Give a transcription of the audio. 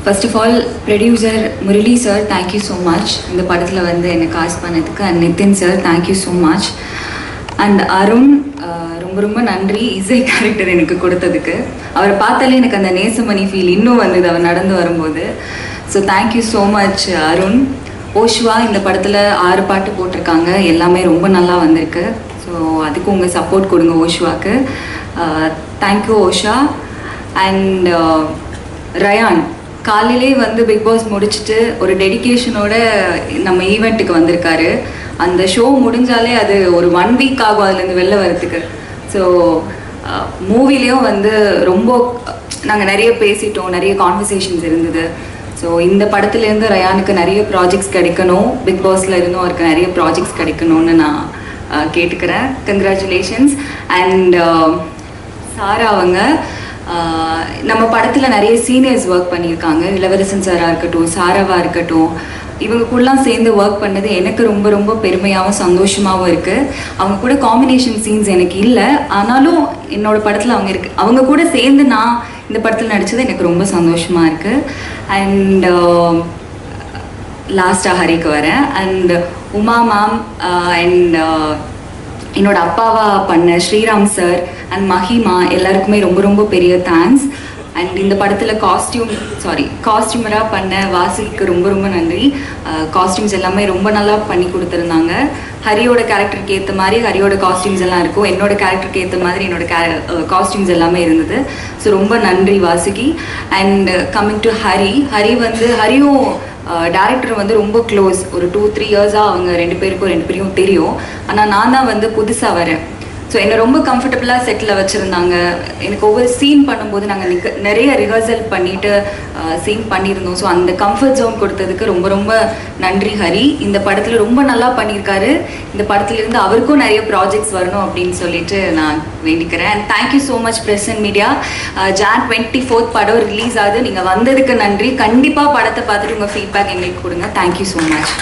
First of all producer Murali sir thank you so much இந்த படத்தில் வந்து என்னை காஸ்ட் பண்ணதுக்கு. And Nitin sir thank you so much. And Arun ரொம்ப ரொம்ப நன்றி இசை கேரக்டர் எனக்கு கொடுத்ததுக்கு. அவரை பார்த்தாலே எனக்கு அந்த நேசமணி ஃபீல் இன்னும் வந்தது அவர் நடந்து வரும்போது. So thank you so much Arun. ஓஷ்வா இந்த படத்தில் 6 பாட்டு போட்டிருக்காங்க, எல்லாமே ரொம்ப நல்லா வந்திருக்கு. ஸோ அதுக்கு உங்கள் சப்போர்ட் கொடுங்க ஓஷ்வாக்கு. தேங்க்யூ ஓஷா. அண்ட் ரயான் காலையிலே வந்து பிக் பாஸ் முடிச்சுட்டு ஒரு டெடிக்கேஷனோட நம்ம ஈவெண்ட்டுக்கு வந்திருக்காரு. அந்த ஷோ முடிஞ்சாலே அது ஒரு 1 வீக் ஆகும் அதுலேருந்து வெளில வரத்துக்கு. ஸோ மூவிலையும் வந்து ரொம்ப நாங்கள் நிறைய பேசிட்டோம், நிறைய கான்வர்சேஷன்ஸ் இருந்தது. ஸோ இந்த படத்துலேருந்து ரயானுக்கு நிறைய ப்ராஜெக்ட்ஸ் கிடைக்கணும், பிக் பாஸில் இருந்தும் அவருக்கு நிறைய ப்ராஜெக்ட்ஸ் கிடைக்கணும்னு நான் கேட்டுக்கிறேன். கங்க்ராச்சுலேஷன்ஸ். அண்ட் சாரா அவங்க நம்ம படத்தில் நிறைய சீனியர்ஸ் ஒர்க் பண்ணியிருக்காங்க. இளவரசன் சாராக இருக்கட்டும், சாராவாக இருக்கட்டும், இவங்க கூடலாம் சேர்ந்து ஒர்க் பண்ணது எனக்கு ரொம்ப ரொம்ப பெருமையாகவும் சந்தோஷமாகவும் இருக்குது. அவங்க கூட காம்பினேஷன் சீன்ஸ் எனக்கு இல்லை, ஆனாலும் என்னோடய படத்தில் அவங்க கூட சேர்ந்து நான் இந்த படத்தில் நடித்தது எனக்கு ரொம்ப சந்தோஷமாக இருக்குது. அண்ட் லாஸ்ட்டாக ஹரிக்கு வரேன். அண்ட் உமா மேம் அண்ட் என்னோட அப்பாவா பண்ண ஸ்ரீராம் சார் அண்ட் மஹிமா எல்லாருக்குமே ரொம்ப ரொம்ப பெரிய தேங்க்ஸ். அண்ட் இந்த படத்தில் காஸ்டியூமராக பண்ண வாசிக்கு ரொம்ப ரொம்ப நன்றி. காஸ்டியூம்ஸ் எல்லாமே ரொம்ப நல்லா பண்ணி கொடுத்துருந்தாங்க. ஹரியோட கேரக்டருக்கு ஏற்ற மாதிரி ஹரியோட காஸ்டியூம்ஸ் எல்லாம் இருக்கும், என்னோட கேரக்டருக்கு ஏற்ற மாதிரி என்னோட காஸ்டியூம்ஸ் எல்லாமே இருந்தது. ஸோ ரொம்ப நன்றி வாசுகி. அண்ட் கம்மிங் டு ஹரியும் டேரக்டர் வந்து ரொம்ப க்ளோஸ். ஒரு 2-3 இயர்ஸாக அவங்க 2 பேரும் தெரியும். ஆனால் நான் தான் வந்து புதுசாக வரேன். ஸோ என்னை ரொம்ப கம்ஃபர்டபுளாக செட்டில் வச்சுருந்தாங்க. எனக்கு ஒவ்வொரு சீன் பண்ணும்போது நாங்கள் நிறைய ரிஹர்சல் பண்ணிவிட்டு சீன் பண்ணியிருந்தோம். ஸோ அந்த கம்ஃபர்ட் ஜோன் கொடுத்ததுக்கு ரொம்ப ரொம்ப நன்றி ஹரி. இந்த படத்தில் ரொம்ப நல்லா பண்ணியிருக்காரு. இந்த படத்துலேருந்து அவருக்கும் நிறைய ப்ராஜெக்ட்ஸ் வரணும் அப்படின்னு சொல்லிட்டு நான் வேண்டிக்கிறேன். And thank you so much press and media. Jan 24 படம் ரிலீஸ் ஆகுது. நீங்கள் வந்ததுக்கு நன்றி. கண்டிப்பாக படத்தை பார்த்துட்டு உங்கள் ஃபீட்பேக் எங்களுக்கு கொடுங்க. Thank you so much.